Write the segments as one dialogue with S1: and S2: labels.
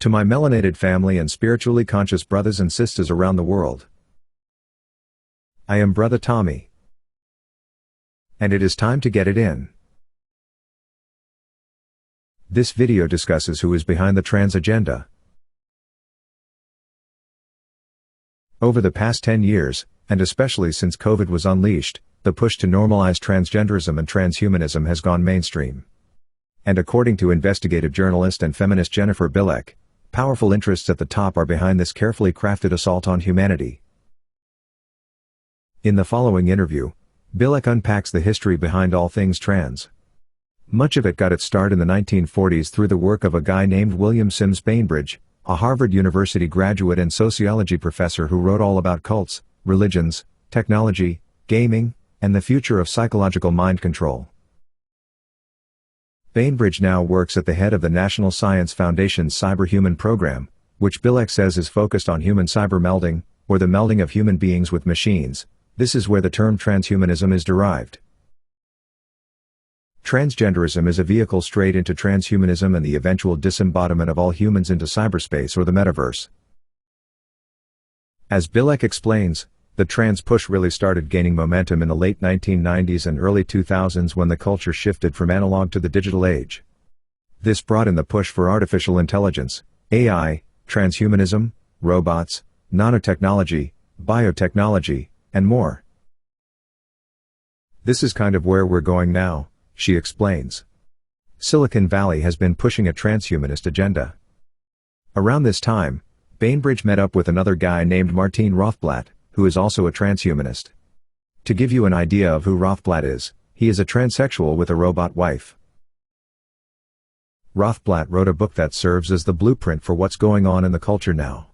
S1: To my melanated family and spiritually conscious brothers and sisters around the world. I am Brother Tommy. And it is time to get it in. This video discusses who is behind the trans agenda. Over the past 10 years, and especially since COVID was unleashed, the push to normalize transgenderism and transhumanism has gone mainstream. And according to investigative journalist and feminist Jennifer Bilek, powerful interests at the top are behind this carefully crafted assault on humanity. In the following interview, Bilek unpacks the history behind all things trans. Much of it got its start in the 1940s through the work of a guy named William Sims Bainbridge, a Harvard University graduate and sociology professor who wrote all about cults, religions, technology, gaming, and the future of psychological mind control. Bainbridge now works at the head of the National Science Foundation's Cyberhuman program, which Bilek says is focused on human cyber melding, or the melding of human beings with machines. This is where the term transhumanism is derived. Transgenderism is a vehicle straight into transhumanism and the eventual disembodiment of all humans into cyberspace or the metaverse. As Bilek explains, the trans push really started gaining momentum in the late 1990s and early 2000s when the culture shifted from analog to the digital age. This brought in the push for artificial intelligence, AI, transhumanism, robots, nanotechnology, biotechnology, and more. This is kind of where we're going now, she explains. Silicon Valley has been pushing a transhumanist agenda. Around this time, Bainbridge met up with another guy named Martine Rothblatt, who is also a transhumanist. To give you an idea of who Rothblatt is, he is a transsexual with a robot wife. Rothblatt wrote a book that serves as the blueprint for what's going on in the culture now.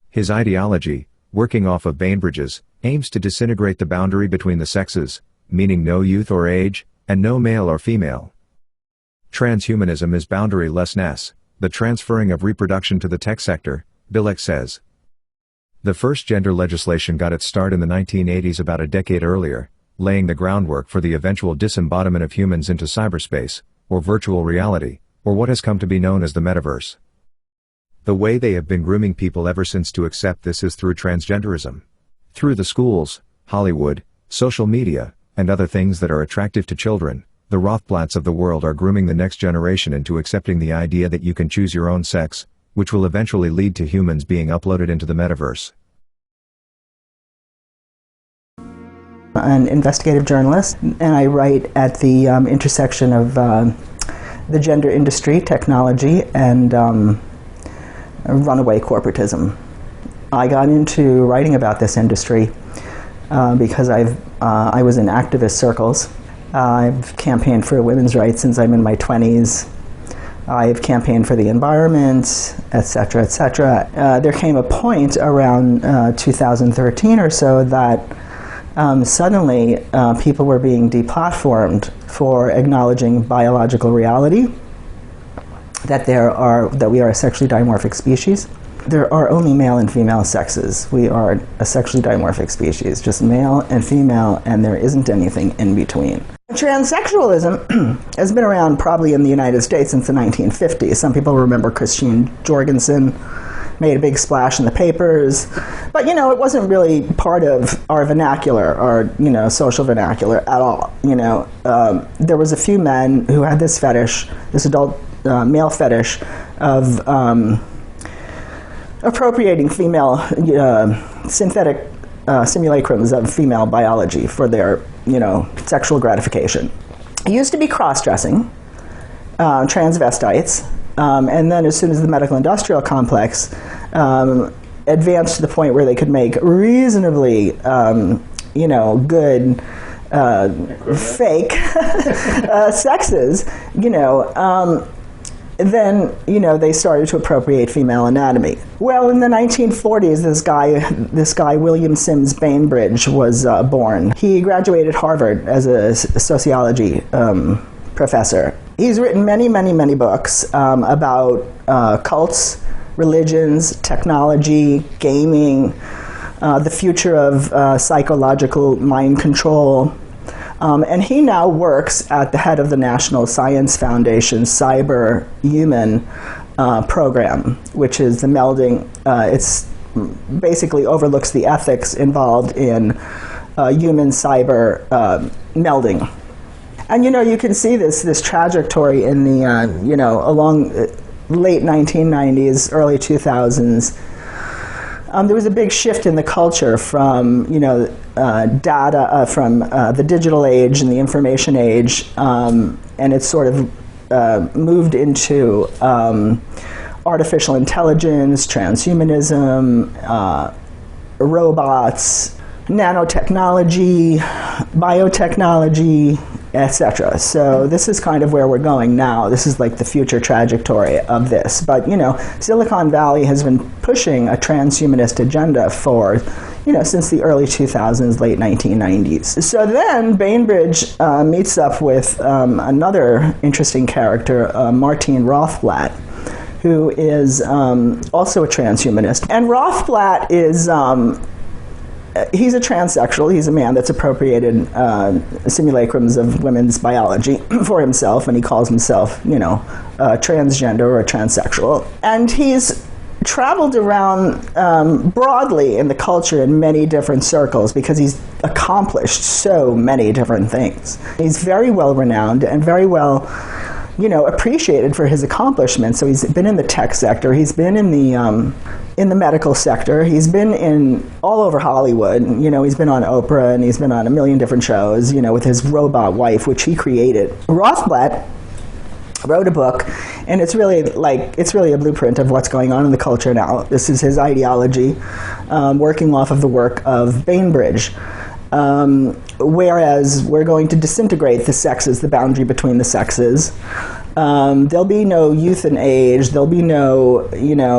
S1: His ideology, working off of Bainbridge's, aims to disintegrate the boundary between the sexes, meaning no youth or age, and no male or female. Transhumanism is boundarylessness, the transferring of reproduction to the tech sector, Bilek says. The first gender legislation got its start in the 1980s, about a decade earlier, laying the groundwork for the eventual disembodiment of humans into cyberspace, or virtual reality, or what has come to be known as the metaverse. The way they have been grooming people ever since to accept this is through transgenderism. Through the schools, Hollywood, social media, and other things that are attractive to children, the Rothblatts of the world are grooming the next generation into accepting the idea that you can choose your own sex, which will eventually lead to humans being uploaded into the metaverse.
S2: An investigative journalist, and I write at the intersection of the gender industry, technology, and runaway corporatism. I got into writing about this industry because I was in activist circles. I've campaigned for women's rights since I'm in my 20s. I've campaigned for the environment, etc., etc. There came a point around 2013 or so that suddenly people were being deplatformed for acknowledging biological reality, that we are a sexually dimorphic species. There are only male and female sexes. We are a sexually dimorphic species, just male and female, and there isn't anything in between. Transsexualism has been around probably in the United States since the 1950s. Some people remember Christine Jorgensen made a big splash in the papers, but it wasn't really part of our vernacular, our social vernacular at all. There was a few men who had this fetish, this adult male fetish of appropriating female synthetic simulacrums of female biology for their sexual gratification. It used to be cross-dressing, transvestites, and then as soon as the medical industrial complex advanced to the point where they could make reasonably good fake sexes, then they started to appropriate female anatomy. Well, in the 1940s, this guy William Sims Bainbridge was born. He graduated Harvard as a sociology professor. He's written many, many, many books about cults, religions, technology, gaming, the future of psychological mind control. And he now works at the head of the National Science Foundation's Cyberhuman program, which is the melding. It's basically overlooks the ethics involved in human cyber melding. And you can see this trajectory in the along late 1990s, early 2000s. There was a big shift in the culture from data from the digital age and the information age, and it sort of moved into artificial intelligence, transhumanism, robots, nanotechnology, biotechnology, etc. So this is kind of where we're going now. This is like the future trajectory of this. But Silicon Valley has been pushing a transhumanist agenda for since the early 2000s, late 1990s. So then Bainbridge meets up with another interesting character, Martin Rothblatt, who is also a transhumanist. And Rothblatt is he's a transsexual. He's a man that's appropriated simulacrums of women's biology for himself, and he calls himself, a transgender or a transsexual. And he's traveled around broadly in the culture in many different circles because he's accomplished so many different things. He's very well renowned and very well appreciated for his accomplishments. So he's been in the tech sector, he's been in the medical sector, he's been in all over Hollywood. He's been on Oprah, and he's been on a million different shows, with his robot wife, which he created. Rothblatt wrote a book, and it's really a blueprint of what's going on in the culture now. This is his ideology, working off of the work of Bainbridge. Whereas we're going to disintegrate the sexes, the boundary between the sexes. There'll be no youth and age. There'll be no,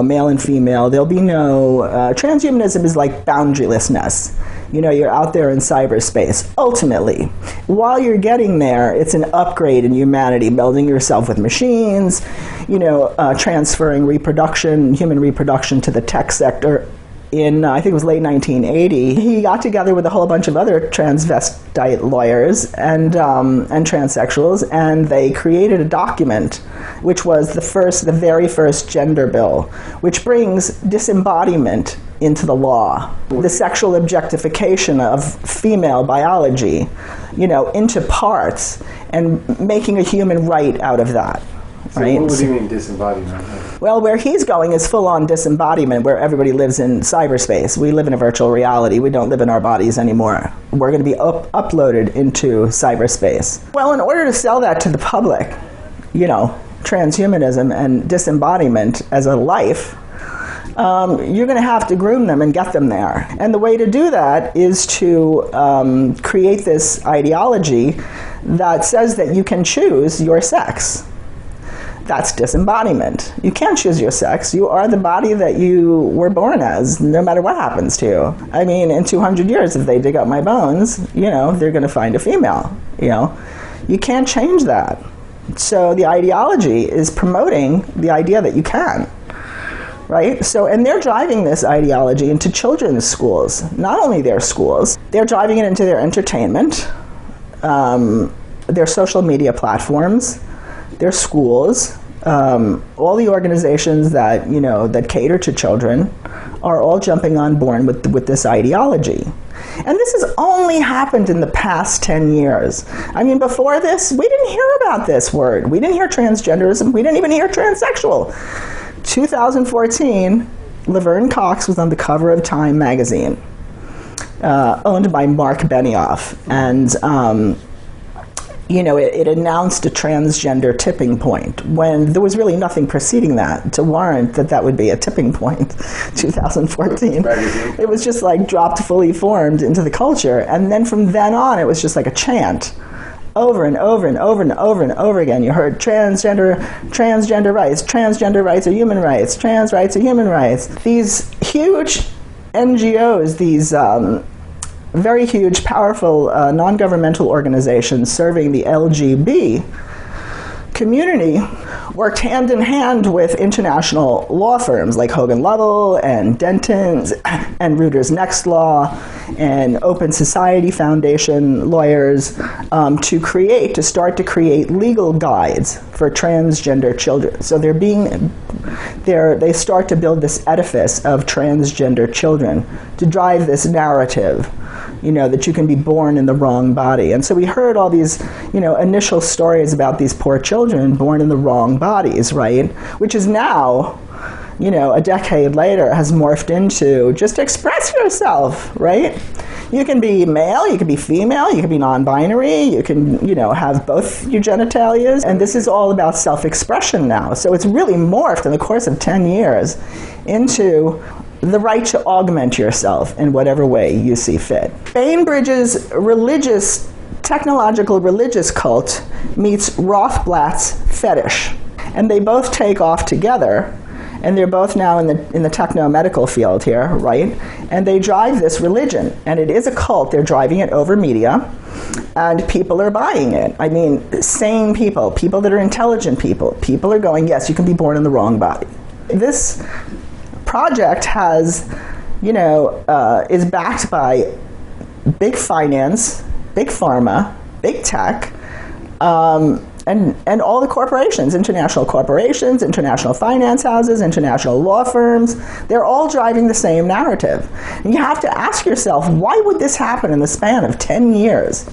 S2: male and female. There'll be no, transhumanism is like boundarylessness. You're out there in cyberspace. Ultimately, while you're getting there, it's an upgrade in humanity, melding yourself with machines, transferring human reproduction to the tech sector. In, I think it was late 1980, he got together with a whole bunch of other transvestite lawyers and transsexuals, and they created a document, which was the very first gender bill, which brings disembodiment into the law, the sexual objectification of female biology, into parts, and making a human right out of that.
S3: So
S2: right?
S3: What do you mean disembodiment?
S2: Well, where he's going is full-on disembodiment, where everybody lives in cyberspace. We live in a virtual reality. We don't live in our bodies anymore. We're going to be uploaded into cyberspace. Well, in order to sell that to the public, transhumanism and disembodiment as a life, you're going to have to groom them and get them there. And the way to do that is to create this ideology that says that you can choose your sex. That's disembodiment. You can't choose your sex. You are the body that you were born as, no matter what happens to you. I mean, in 200 years, if they dig up my bones, they're going to find a female. You can't change that. So the ideology is promoting the idea that you can. Right? So, and they're driving this ideology into children's schools. Not only their schools, they're driving it into their entertainment, their social media platforms, their schools, all the organizations that that cater to children are all jumping on board with this ideology. And this has only happened in the past 10 years. I mean, before this, we didn't hear about this word. We didn't hear transgenderism. We didn't even hear transsexual. 2014, Laverne Cox was on the cover of Time magazine, owned by Mark Benioff. And it announced a transgender tipping point when there was really nothing preceding that to warrant that would be a tipping point. 2014. It was just like dropped fully formed into the culture. And then from then on, it was just like a chant. Over and over and over and over and over again, you heard transgender rights are human rights, trans rights are human rights. These huge NGOs, these very huge, powerful non-governmental organizations serving the LGB community worked hand in hand with international law firms like Hogan Lovells and Denton's and Reuters Next Law and Open Society Foundation lawyers to start to create legal guides for transgender children. So they start to build this edifice of transgender children to drive this narrative, that you can be born in the wrong body. And so we heard all these, initial stories about these poor children born in the wrong bodies, right? Which is now, a decade later has morphed into just express yourself, right? You can be male, you can be female, you can be non-binary, you can, have both your genitalias, and this is all about self-expression now. So it's really morphed in the course of 10 years into the right to augment yourself in whatever way you see fit. Bainbridge's technological religious cult meets Rothblatt's fetish, and they both take off together. And they're both now in the techno-medical field here, right? And they drive this religion, and it is a cult. They're driving it over media, and people are buying it. I mean, sane people that are intelligent people are going, yes, you can be born in the wrong body. This project has, is backed by big finance, big pharma, big tech, and all the corporations, international finance houses, international law firms, they're all driving the same narrative. And you have to ask yourself, why would this happen in the span of 10 years?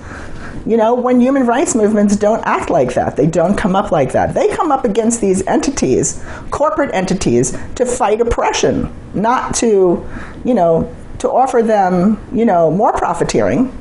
S2: When human rights movements don't act like that, they don't come up like that. They come up against these entities, corporate entities, to fight oppression, not to offer them, more profiteering.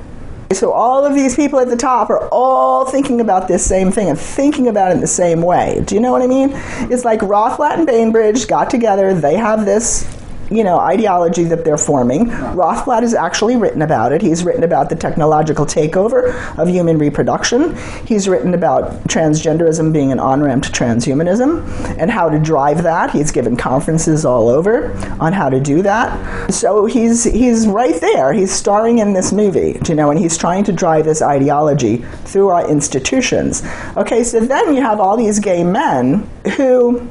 S2: So all of these people at the top are all thinking about this same thing and thinking about it in the same way. Do you know what I mean? It's like Rothblatt and Bainbridge got together. They have this, ideology that they're forming. Rothblatt has actually written about it. He's written about the technological takeover of human reproduction. He's written about transgenderism being an on-ramp to transhumanism and how to drive that. He's given conferences all over on how to do that. So he's right there. He's starring in this movie, and he's trying to drive this ideology through our institutions. Okay, so then you have all these gay men who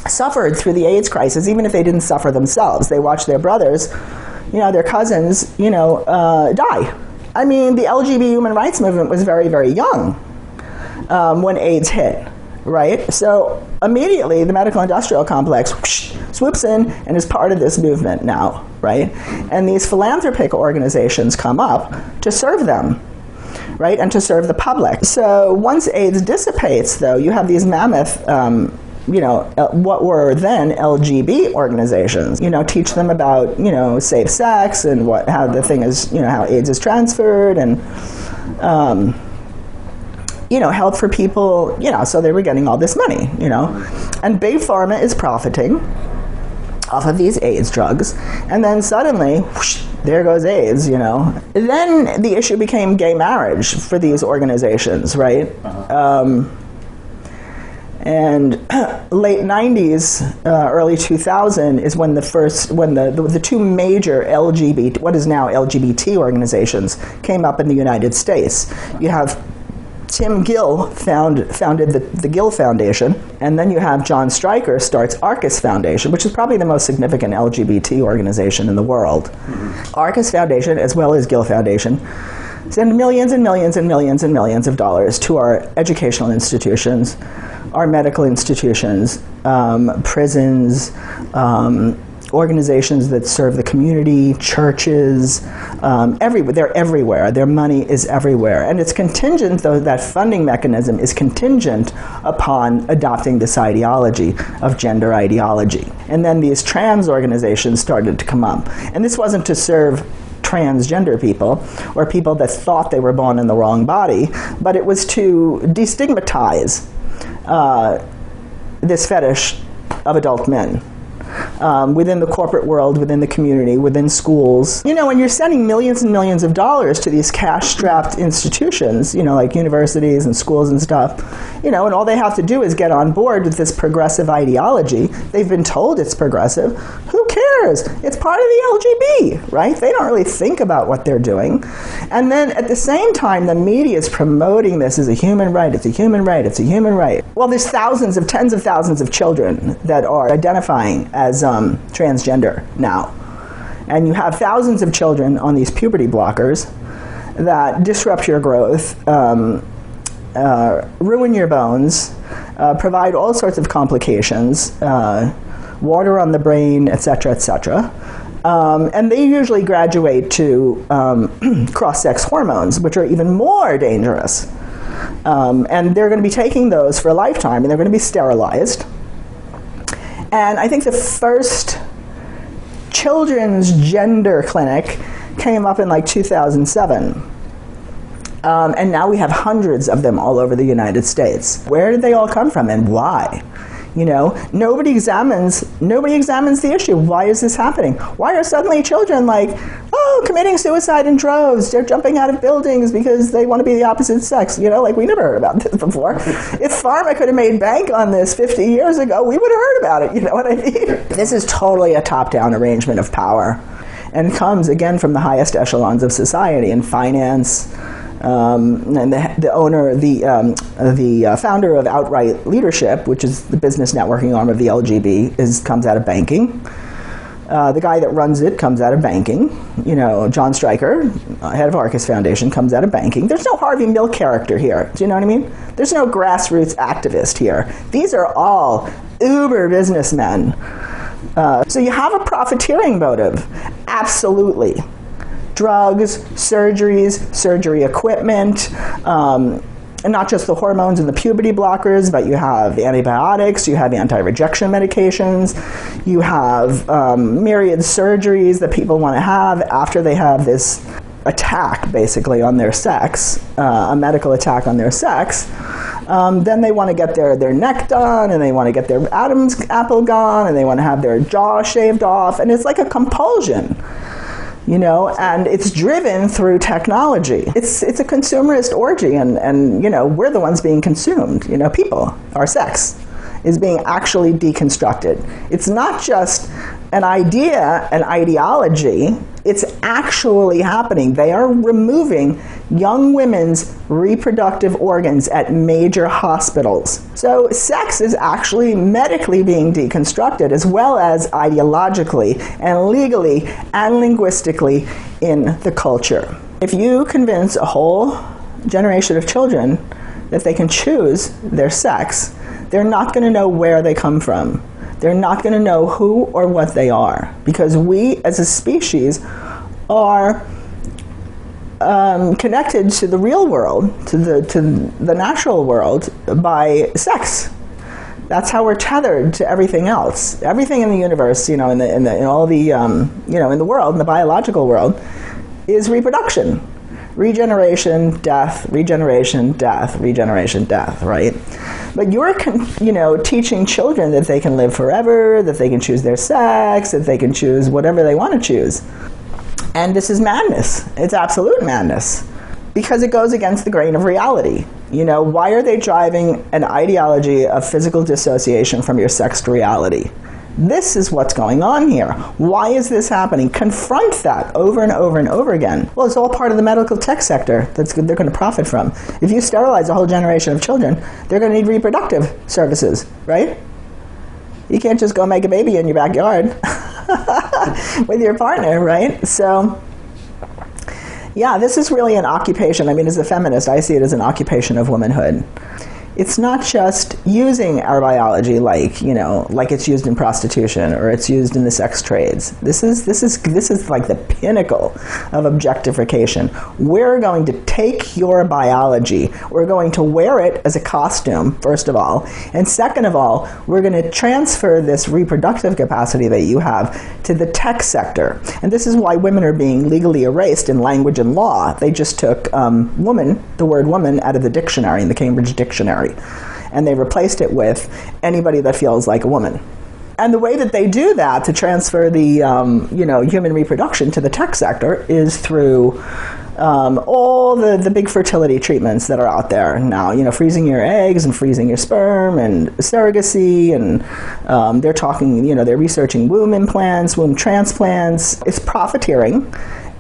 S2: suffered through the AIDS crisis, even if they didn't suffer themselves. They watched their brothers, their cousins, die. I mean, the LGBT human rights movement was very, very young when AIDS hit, right? So immediately the medical industrial complex swoops in and is part of this movement now, right? And these philanthropic organizations come up to serve them, right? And to serve the public. So once AIDS dissipates, though, you have these mammoth what were then LGB organizations, teach them about, safe sex and how the thing is, how AIDS is transferred and, help for people, so they were getting all this money, And Big Pharma is profiting off of these AIDS drugs. And then suddenly, whoosh, there goes AIDS, Then the issue became gay marriage for these organizations, right? And late 90s, early 2000 is when the two major LGBT, what is now LGBT organizations, came up in the United States. You have Tim Gill founded the Gill Foundation, and then you have John Stryker starts Arcus Foundation, which is probably the most significant LGBT organization in the world. Mm-hmm. Arcus Foundation, as well as Gill Foundation, send millions and millions and millions and millions of dollars to our educational institutions, our medical institutions, prisons, organizations that serve the community, churches, everywhere. They're everywhere. Their money is everywhere. And it's contingent, though, that funding mechanism is contingent upon adopting this ideology of gender ideology. And then these trans organizations started to come up. And this wasn't to serve transgender people or people that thought they were born in the wrong body, but it was to destigmatize this fetish of adult men within the corporate world, within the community, within schools. When you're sending millions and millions of dollars to these cash-strapped institutions, like universities and schools and stuff, and all they have to do is get on board with this progressive ideology. They've been told it's progressive. Who cares cares? It's part of the LGB, right? They don't really think about what they're doing. And then at the same time, the media is promoting this as a human right. It's a human right. It's a human right. Well, there's tens of thousands of children that are identifying as transgender now. And you have thousands of children on these puberty blockers that disrupt your growth, ruin your bones, provide all sorts of complications, water on the brain, etc., etc. And they usually graduate to cross-sex hormones, which are even more dangerous. And they're going to be taking those for a lifetime, and they're going to be sterilized. And I think the first children's gender clinic came up in like 2007. And now we have hundreds of them all over the United States. Where did they all come from and why? You know, nobody examines the issue. Why is this happening? Why are suddenly children committing suicide in droves? They're jumping out of buildings because they want to be the opposite sex. You know, we never heard about this before. If pharma could have made bank on this 50 years ago, we would have heard about it. You know what I mean? This is totally a top-down arrangement of power, and comes again from the highest echelons of society in finance. And the founder of Outright Leadership, which is the business networking arm of the LGB, comes out of banking. The guy that runs it comes out of banking. You know, John Stryker, head of Arcus Foundation, comes out of banking. There's no Harvey Milk character here. Do you know what I mean? There's no grassroots activist here. These are all uber businessmen. So you have a profiteering motive, absolutely. Drugs, surgeries, surgery equipment, and not just the hormones and the puberty blockers, but you have antibiotics, you have anti-rejection medications, you have myriad surgeries that people want to have after they have this attack, basically, on their sex, a medical attack on their sex. Then they want to get their neck done, and they want to get their Adam's apple gone, and they want to have their jaw shaved off, and it's like a compulsion. You know, and it's driven through technology. It's a consumerist orgy, and you know, we're the ones being consumed. You know, people, our sex, is being actually deconstructed. It's not just an idea, an ideology. It's actually happening. They are removing young women's reproductive organs at major hospitals. So sex is actually medically being deconstructed, as well as ideologically and legally and linguistically in the culture. If you convince a whole generation of children that they can choose their sex, they're not going to know where they come from. They're not going to know who or what they are, because we as a species are connected to the real world, to the natural world, by sex. That's how we're tethered to everything else. Everything in the universe, you know, in all the you know, in the world, in the biological world, is reproduction. Regeneration, death, regeneration, death, regeneration, death, right? But you're, you know, teaching children that they can live forever, that they can choose their sex, that they can choose whatever they want to choose. And this is madness. It's absolute madness, because it goes against the grain of reality. You know, why are they driving an ideology of physical dissociation from your sexed reality? This is what's going on here. Why is this happening? Confront that over and over and over again. Well, it's all part of the medical tech sector that they're going to profit from. If you sterilize a whole generation of children, they're going to need reproductive services, right? You can't just go make a baby in your backyard with your partner, right? So, yeah, this is really an occupation. I mean, as a feminist, I see it as an occupation of womanhood. It's not just using our biology like, you know, like it's used in prostitution or it's used in the sex trades. This is like the pinnacle of objectification. We're going to take your biology, we're going to wear it as a costume, first of all, and second of all, we're going to transfer this reproductive capacity that you have to the tech sector. And this is why women are being legally erased in language and law. They just took woman, the word woman, out of the dictionary, in the Cambridge Dictionary. And they replaced it with anybody that feels like a woman. And the way that they do that to transfer the human reproduction to the tech sector is through all the big fertility treatments that are out there now, freezing your eggs and freezing your sperm and surrogacy, and they're talking, they're researching womb implants, womb transplants. It's profiteering.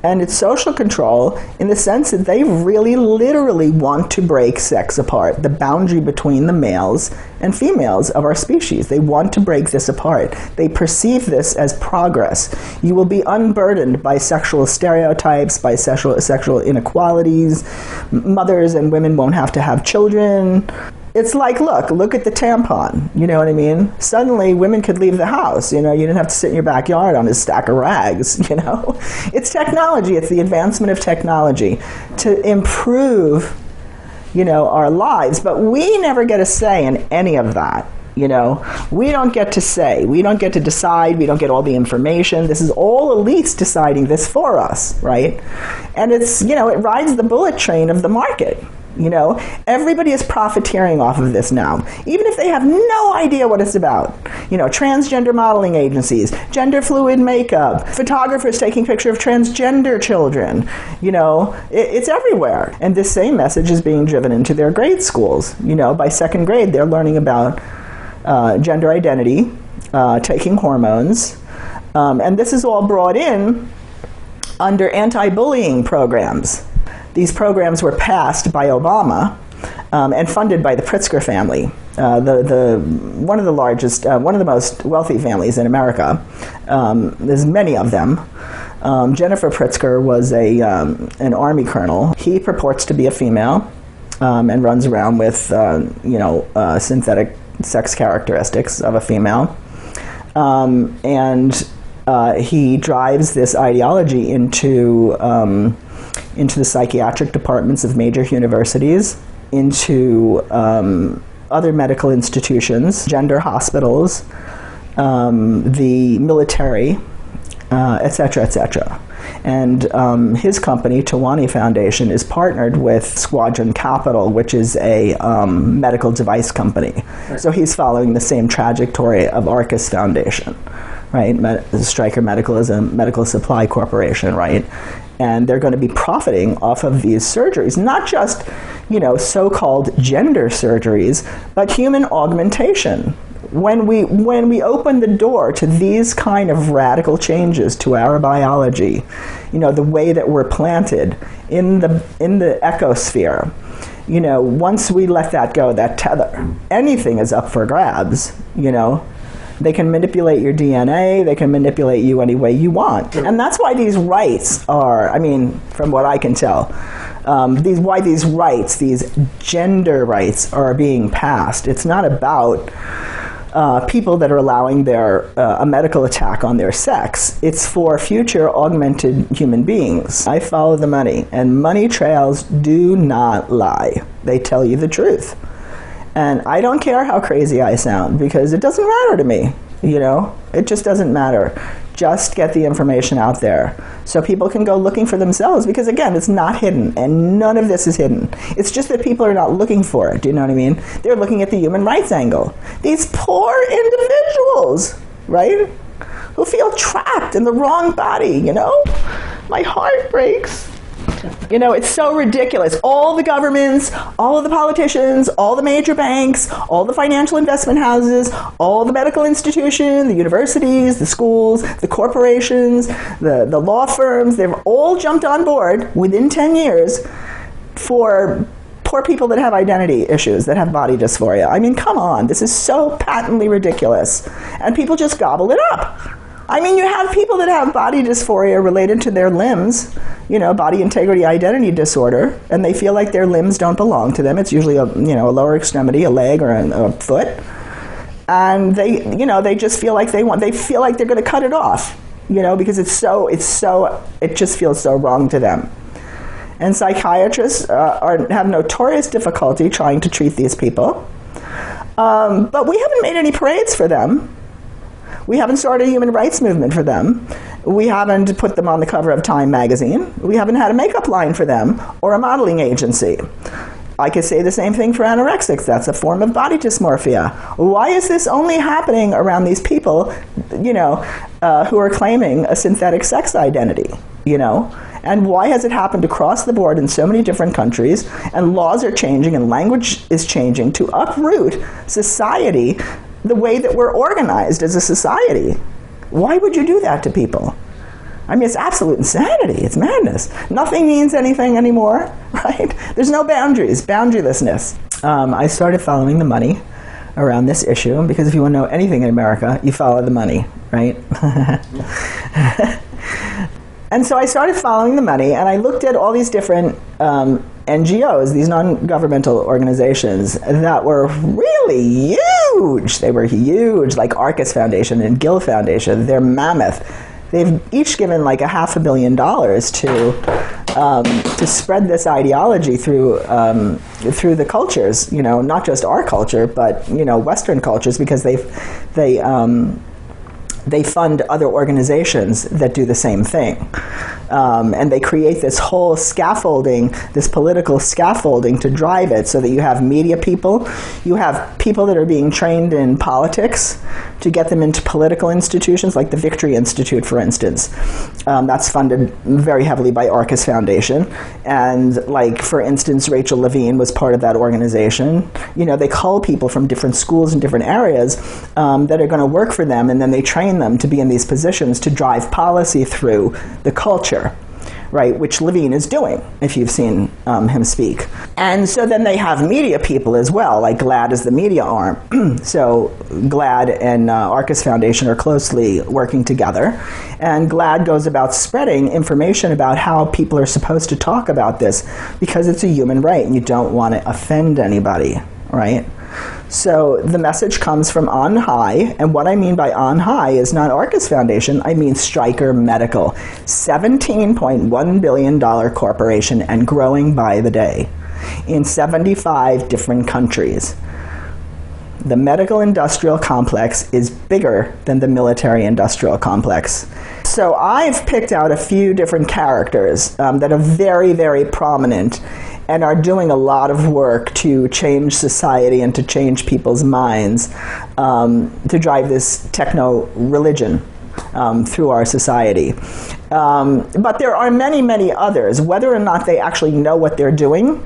S2: And it's social control in the sense that they really literally want to break sex apart, the boundary between the males and females of our species. They want to break this apart. They perceive this as progress. You will be unburdened by sexual stereotypes, by sexual inequalities. Mothers and women won't have to have children. It's like, look at the tampon, you know what I mean? Suddenly women could leave the house, you didn't have to sit in your backyard on a stack of rags, It's technology, it's the advancement of technology to improve, our lives, but we never get a say in any of that. We don't get to say, we don't get to decide, we don't get all the information. This is all elites deciding this for us, right? And it's, it rides the bullet train of the market. Everybody is profiteering off of this now, even if they have no idea what it's about. Transgender modeling agencies, gender fluid makeup, photographers taking pictures of transgender children. It's everywhere. And this same message is being driven into their grade schools. By second grade, they're learning about gender identity, taking hormones, and this is all brought in under anti-bullying programs. These programs were passed by Obama and funded by the Pritzker family, one of the largest, one of the most wealthy families in America. There's many of them. Jennifer Pritzker was an Army colonel. He purports to be a female and runs around with synthetic sex characteristics of a female, and he drives this ideology into the psychiatric departments of major universities, into other medical institutions, gender hospitals, the military, etc., etc. And his company, Tawani Foundation, is partnered with Squadron Capital, which is a medical device company. Right. So he's following the same trajectory of Arcus Foundation, right? Stryker Medical is a medical supply corporation, right? And they're going to be profiting off of these surgeries, not just, so-called gender surgeries, but human augmentation. When we open the door to these kind of radical changes to our biology, the way that we're planted in the ecosphere, once we let that go, that tether, anything is up for grabs, They can manipulate your DNA, they can manipulate you any way you want. And that's why these rights are, from what I can tell, these gender rights are being passed. It's not about people that are allowing a medical attack on their sex. It's for future augmented human beings. I follow the money, and money trails do not lie. They tell you the truth. And I don't care how crazy I sound, because it doesn't matter to me, It just doesn't matter. Just get the information out there so people can go looking for themselves, because, again, it's not hidden, and none of this is hidden. It's just that people are not looking for it, do you know what I mean? They're looking at the human rights angle. These poor individuals, right, who feel trapped in the wrong body, My heart breaks. It's so ridiculous. All the governments, all of the politicians, all the major banks, all the financial investment houses, all the medical institutions, the universities, the schools, the corporations, the law firms, they've all jumped on board within 10 years for poor people that have identity issues, that have body dysphoria. Come on, this is so patently ridiculous. And people just gobble it up. You have people that have body dysphoria related to their limbs, body integrity identity disorder, and they feel like their limbs don't belong to them. It's usually a lower extremity, a leg or a foot. And they just feel like they feel like they're going to cut it off, because it just feels so wrong to them. And psychiatrists have notorious difficulty trying to treat these people. But we haven't made any parades for them. We haven't started a human rights movement for them. We haven't put them on the cover of Time magazine. We haven't had a makeup line for them or a modeling agency. I could say the same thing for anorexics. That's a form of body dysmorphia. Why is this only happening around these people, who are claiming a synthetic sex identity, And why has it happened across the board in so many different countries, and laws are changing and language is changing to uproot society, the way that we're organized as a society? Why would you do that to people? I mean, it's absolute insanity. It's madness. Nothing means anything anymore, right? There's no boundaries, boundarylessness. I started following the money around this issue, because if you want to know anything in America, you follow the money, right? And so I started following the money, and I looked at all these different NGOs, these non-governmental organizations that were really huge. They were huge, like Arcus Foundation and Gill Foundation. They're mammoth. They've each given like $500 million to spread this ideology through the cultures, not just our culture, but Western cultures, because they fund other organizations that do the same thing. And they create this whole scaffolding, this political scaffolding to drive it, so that you have media people, you have people that are being trained in politics to get them into political institutions, like the Victory Institute, for instance. That's funded very heavily by Arcus Foundation. And like, for instance, Rachel Levine was part of that organization. They cull people from different schools in different areas that are going to work for them, and then they train them to be in these positions to drive policy through the culture, right, which Levine is doing, if you've seen him speak. And so then they have media people as well, like GLAAD is the media arm. So GLAAD and Arcus Foundation are closely working together, and GLAAD goes about spreading information about how people are supposed to talk about this, because it's a human right and you don't want to offend anybody, right? So the message comes from on high, and what I mean by on high is not Arcus Foundation, I mean Stryker Medical, $17.1 billion corporation and growing by the day in 75 different countries. The medical industrial complex is bigger than the military industrial complex. So I've picked out a few different characters that are very, very prominent and are doing a lot of work to change society and to change people's minds, to drive this techno-religion through our society. But there are many, many others. Whether or not they actually know what they're doing,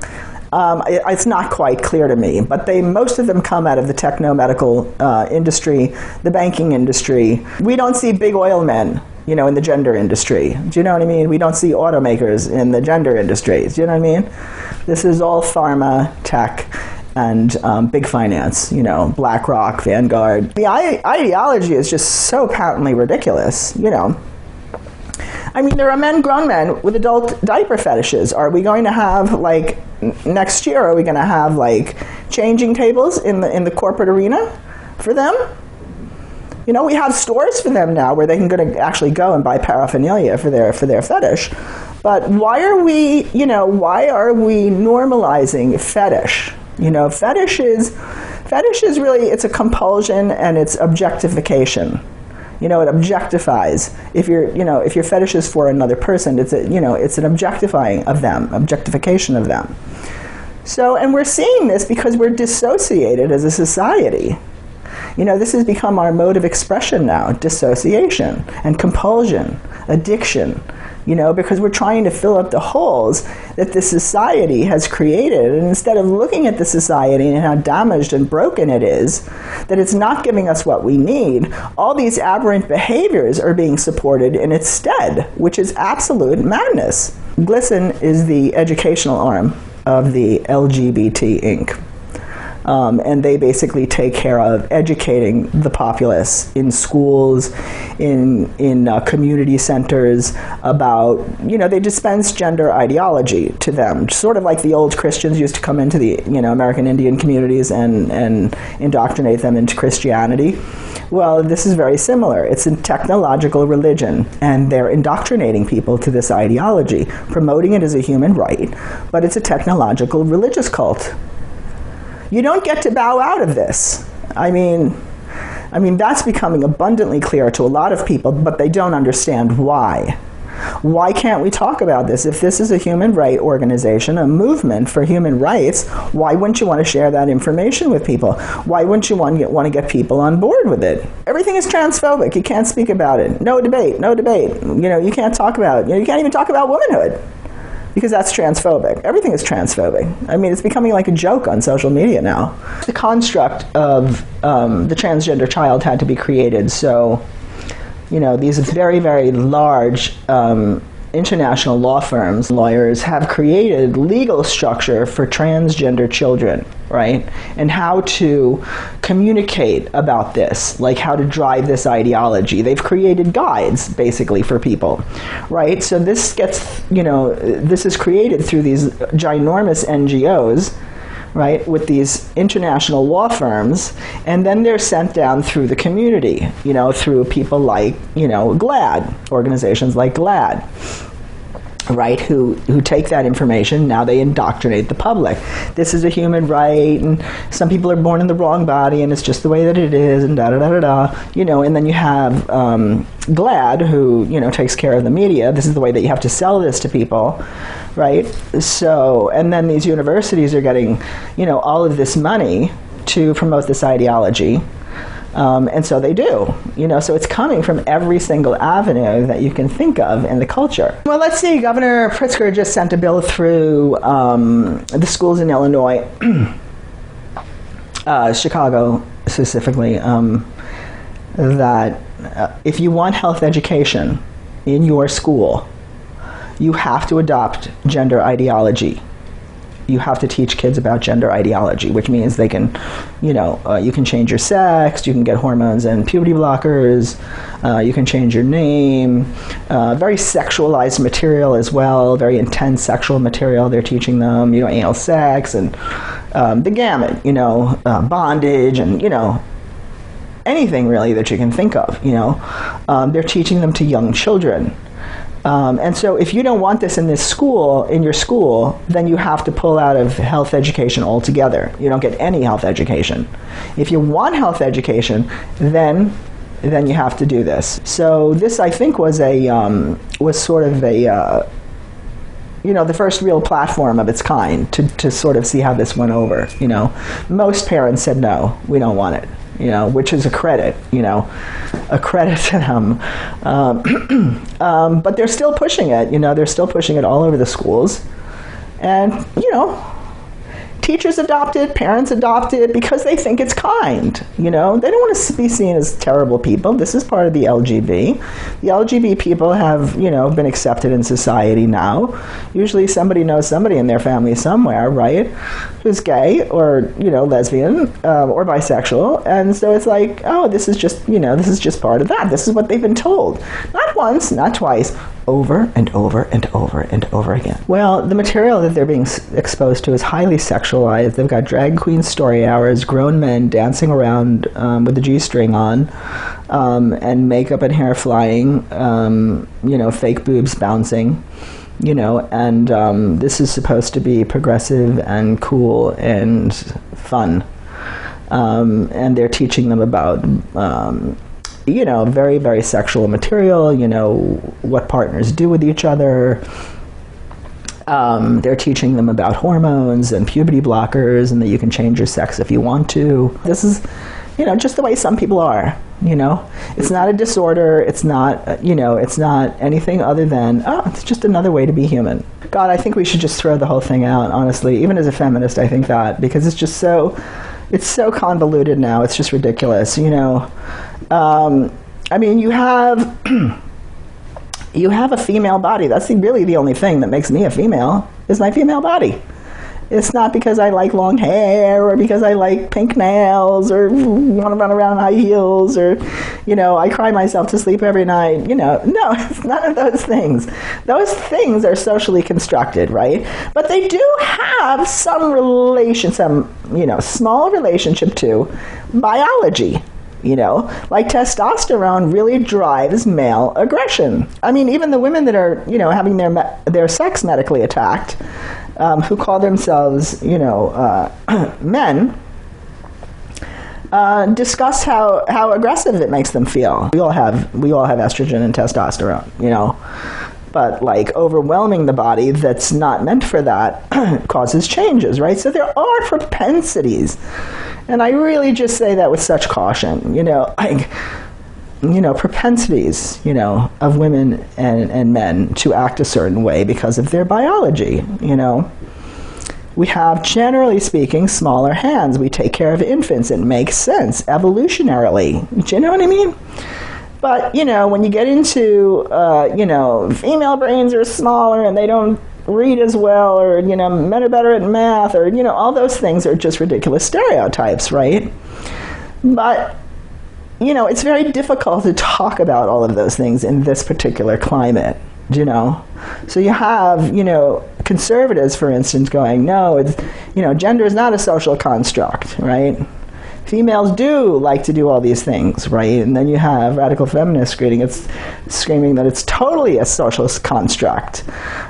S2: it's not quite clear to me, but most of them come out of the techno-medical industry, the banking industry. We don't see big oil men, in the gender industry. Do you know what I mean? We don't see automakers in the gender industry. Do you know what I mean? This is all pharma, tech, and big finance, BlackRock, Vanguard. The ideology is just so patently ridiculous, I mean, there are grown men with adult diaper fetishes. Are we going to have, next year, are we going to have, changing tables in the corporate arena for them? We have stores for them now where they can actually go and buy paraphernalia for their fetish. But why are we normalizing fetish? Fetish is really, it's a compulsion and it's objectification. It objectifies. If your fetish is for another person, it's an objectifying of them, objectification of them. So, and we're seeing this because we're dissociated as a society. This has become our mode of expression now, dissociation and compulsion, addiction, because we're trying to fill up the holes that this society has created. And instead of looking at the society and how damaged and broken it is, that it's not giving us what we need, all these aberrant behaviors are being supported in its stead, which is absolute madness. GLSEN is the educational arm of the LGBT Inc. And they basically take care of educating the populace in schools, in community centers about, they dispense gender ideology to them, sort of like the old Christians used to come into the, American Indian communities and indoctrinate them into Christianity. Well, this is very similar. It's a technological religion, and they're indoctrinating people to this ideology, promoting it as a human right, but it's a technological religious cult. You don't get to bow out of this. I mean, that's becoming abundantly clear to a lot of people, but they don't understand why. Why can't we talk about this? If this is a human rights organization, a movement for human rights, why wouldn't you want to share that information with people? Why wouldn't you want to get people on board with it? Everything is transphobic. You can't speak about it. No debate. You can't talk about you can't even talk about womanhood, because that's transphobic. Everything is transphobic. I mean, it's becoming like a joke on social media now. The construct of the transgender child had to be created. So, these very, very large international law firms, lawyers, have created legal structure for transgender children, right? And how to communicate about this, like how to drive this ideology. They've created guides, basically, for people, right? So this gets, this is created through these ginormous NGOs, right, with these international law firms, and then they're sent down through the community, through people like, GLAAD, organizations like GLAAD, right, who take that information. Now they indoctrinate the public. This is a human right, and some people are born in the wrong body, and it's just the way that it is, and da-da-da-da-da, and then you have GLAAD, who, takes care of the media. This is the way that you have to sell this to people, right? So, and then these universities are getting, all of this money to promote this ideology. And so they do, so it's coming from every single avenue that you can think of in the culture. Well, let's see, Governor Pritzker just sent a bill through the schools in Illinois, Chicago specifically, that if you want health education in your school, you have to adopt gender ideology. You have to teach kids about gender ideology, which means they can, you can change your sex, you can get hormones and puberty blockers, you can change your name, very sexualized material as well, very intense sexual material they're teaching them, anal sex and the gamut, bondage and, anything really that you can think of, they're teaching them to young children. And so if you don't want this in your school, then you have to pull out of health education altogether. You don't get any health education. If you want health education, then you have to do this. So this, I think, was sort of a the first real platform of its kind to sort of see how this went over. Most parents said no, we don't want it. Which is a credit to them. But they're still pushing it, they're still pushing it all over the schools. And, teachers adopt it, parents adopt it because they think it's kind, They don't want to be seen as terrible people. This is part of the LGB. The LGB people have, been accepted in society now. Usually somebody knows somebody in their family somewhere, right, who's gay or, lesbian or bisexual. And so it's like, oh, this is just part of that. This is what they've been told. Not once, not twice, over and over and over and over again. Well, the material that they're being exposed to is highly sexualized. They've got drag queen story hours, grown men dancing around with a G-string on, and makeup and hair flying, fake boobs bouncing, and this is supposed to be progressive and cool and fun. And they're teaching them about very, very sexual material, what partners do with each other. They're teaching them about hormones and puberty blockers and that you can change your sex if you want to. This is, just the way some people are, It's not a disorder. It's not, it's not anything other than, it's just another way to be human. God, I think we should just throw the whole thing out, honestly. Even as a feminist, I think that, because it's just it's so convoluted now. It's just ridiculous, I mean, you have you have a female body. That's really the only thing that makes me a female, is my female body. It's not because I like long hair or because I like pink nails or want to run around in high heels or, I cry myself to sleep every night. No, it's none of those things. Those things are socially constructed, right? But they do have some small relationship to biology. Like testosterone really drives male aggression. I mean, even the women that are, having their sex medically attacked, who call themselves, men, discuss how aggressive it makes them feel. We all have estrogen and testosterone, but like overwhelming the body that's not meant for that causes changes, right? So there are propensities, and I really just say that with such caution, propensities, of women and men to act a certain way because of their biology, We have, generally speaking, smaller hands. We take care of infants. It makes sense evolutionarily. Do you know what I mean? But, when you get into, female brains are smaller and they don't read as well, or, men are better at math, or, all those things are just ridiculous stereotypes, right? But, it's very difficult to talk about all of those things in this particular climate, So you have, conservatives, for instance, going, no, it's, gender is not a social construct, right? Females do like to do all these things, right? And then you have radical feminists screaming that it's totally a social construct.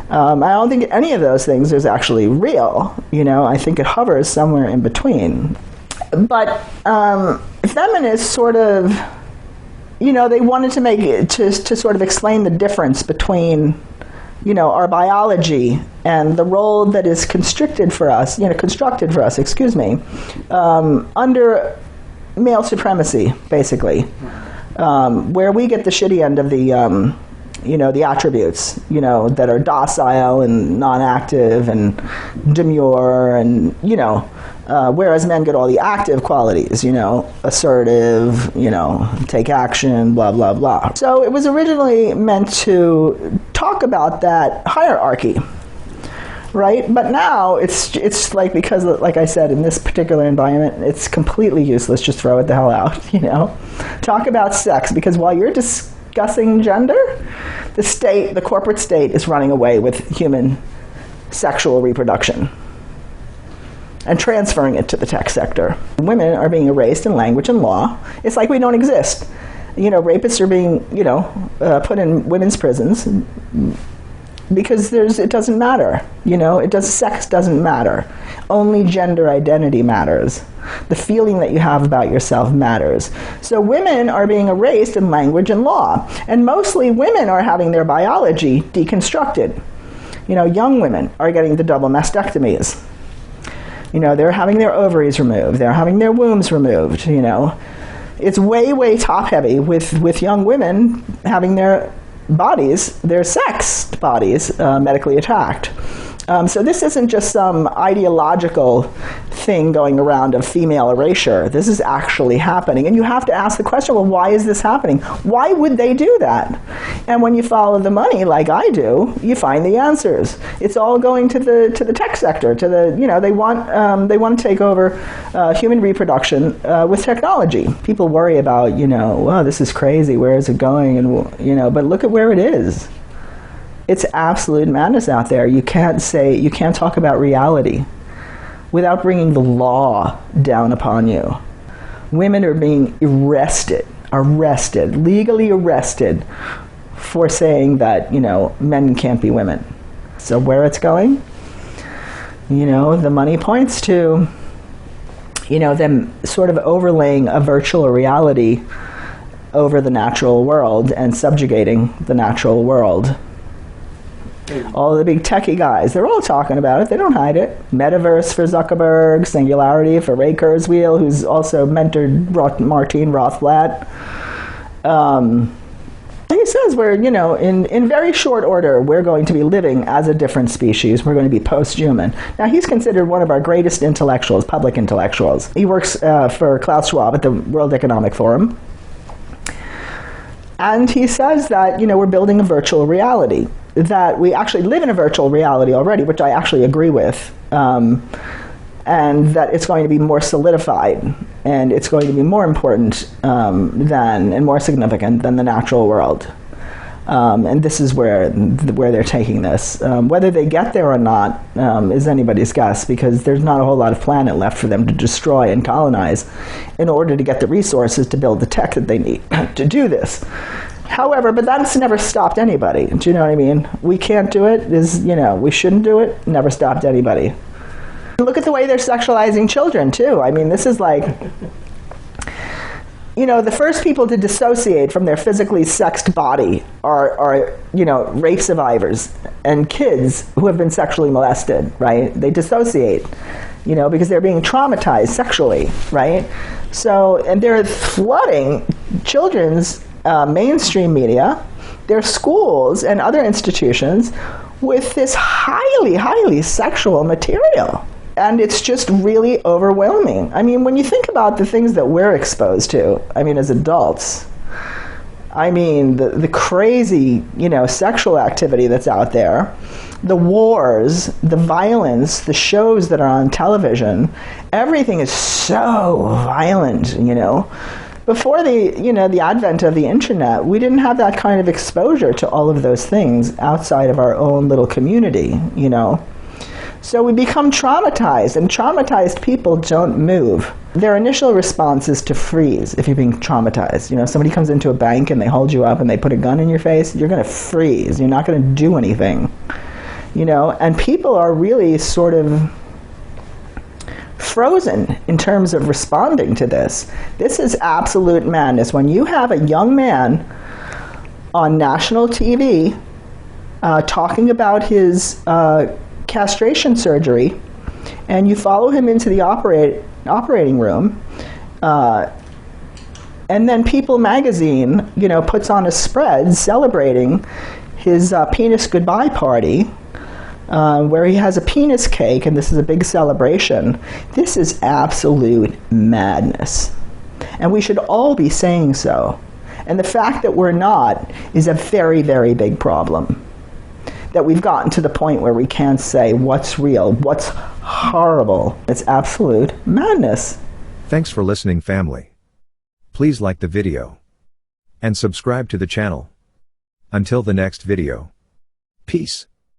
S2: I don't think any of those things is actually real, I think it hovers somewhere in between. But feminists sort of, they wanted to make it to sort of explain the difference between, our biology and the role that is constructed for us, under male supremacy, basically, where we get the shitty end of the, the attributes, that are docile and non-active and demure and, whereas men get all the active qualities, assertive, take action, blah, blah, blah. So it was originally meant to talk about that hierarchy, right? But now it's like, because, like I said, in this particular environment, it's completely useless. Just throw it the hell out, Talk about sex, because while you're discussing gender, the corporate state is running away with human sexual reproduction and transferring it to the tech sector. Women are being erased in language and law. It's like we don't exist. Rapists are being, put in women's prisons because it doesn't matter. Sex doesn't matter. Only gender identity matters. The feeling that you have about yourself matters. So women are being erased in language and law. And mostly women are having their biology deconstructed. Young women are getting the double mastectomies. They're having their ovaries removed. They're having their wombs removed, It's way, way top heavy with young women having their bodies, their sexed bodies, medically attacked. So this isn't just some ideological thing going around of female erasure. This is actually happening. And you have to ask the question, well, why is this happening? Why would they do that? And when you follow the money, like I do, you find the answers. It's all going to the tech sector, to the, they want to take over human reproduction with technology. People worry about, well, this is crazy, where is it going? And, but look at where it is. It's absolute madness out there. You can't talk about reality without bringing the law down upon you. Women are being legally arrested for saying that, men can't be women. So where it's going? The money points to, them sort of overlaying a virtual reality over the natural world and subjugating the natural world. All the big techie guys, they're all talking about it. They don't hide it. Metaverse for Zuckerberg, Singularity for Ray Kurzweil, who's also mentored Martine Rothblatt. He says we're, in very short order, we're going to be living as a different species. We're going to be post-human. Now, he's considered one of our greatest intellectuals, public intellectuals. He works for Klaus Schwab at the World Economic Forum. And he says that, we're building a virtual reality, that we actually live in a virtual reality already, which I actually agree with, and that it's going to be more solidified, and it's going to be more important and more significant than the natural world. And this is where they're taking this. Whether they get there or not is anybody's guess, because there's not a whole lot of planet left for them to destroy and colonize in order to get the resources to build the tech that they need to do this. However, but that's never stopped anybody. Do you know what I mean? We can't do it. We shouldn't do it. Never stopped anybody. Look at the way they're sexualizing children, too. I mean, this is like... the first people to dissociate from their physically sexed body are rape survivors and kids who have been sexually molested, right? They dissociate, because they're being traumatized sexually, right? So, and they're flooding children's mainstream media, their schools and other institutions with this highly, highly sexual material. And it's just really overwhelming. I mean, when you think about the things that we're exposed to, as adults, the crazy, sexual activity that's out there, the wars, the violence, the shows that are on television, everything is so violent, Before the advent of the internet, we didn't have that kind of exposure to all of those things outside of our own little community, So we become traumatized, and traumatized people don't move. Their initial response is to freeze if you're being traumatized. Somebody comes into a bank and they hold you up and they put a gun in your face, you're going to freeze. You're not going to do anything. And people are really sort of frozen in terms of responding to this. This is absolute madness. When you have a young man on national TV talking about his castration surgery, and you follow him into the operating room, and then People magazine, puts on a spread celebrating his penis goodbye party, where he has a penis cake, and this is a big celebration. This is absolute madness. And we should all be saying so. And the fact that we're not is a very, very big problem. That we've gotten to the point where we can't say what's real, what's horrible. It's absolute madness.
S1: Thanks for listening, family. Please like the video and subscribe to the channel. Until the next video. Peace.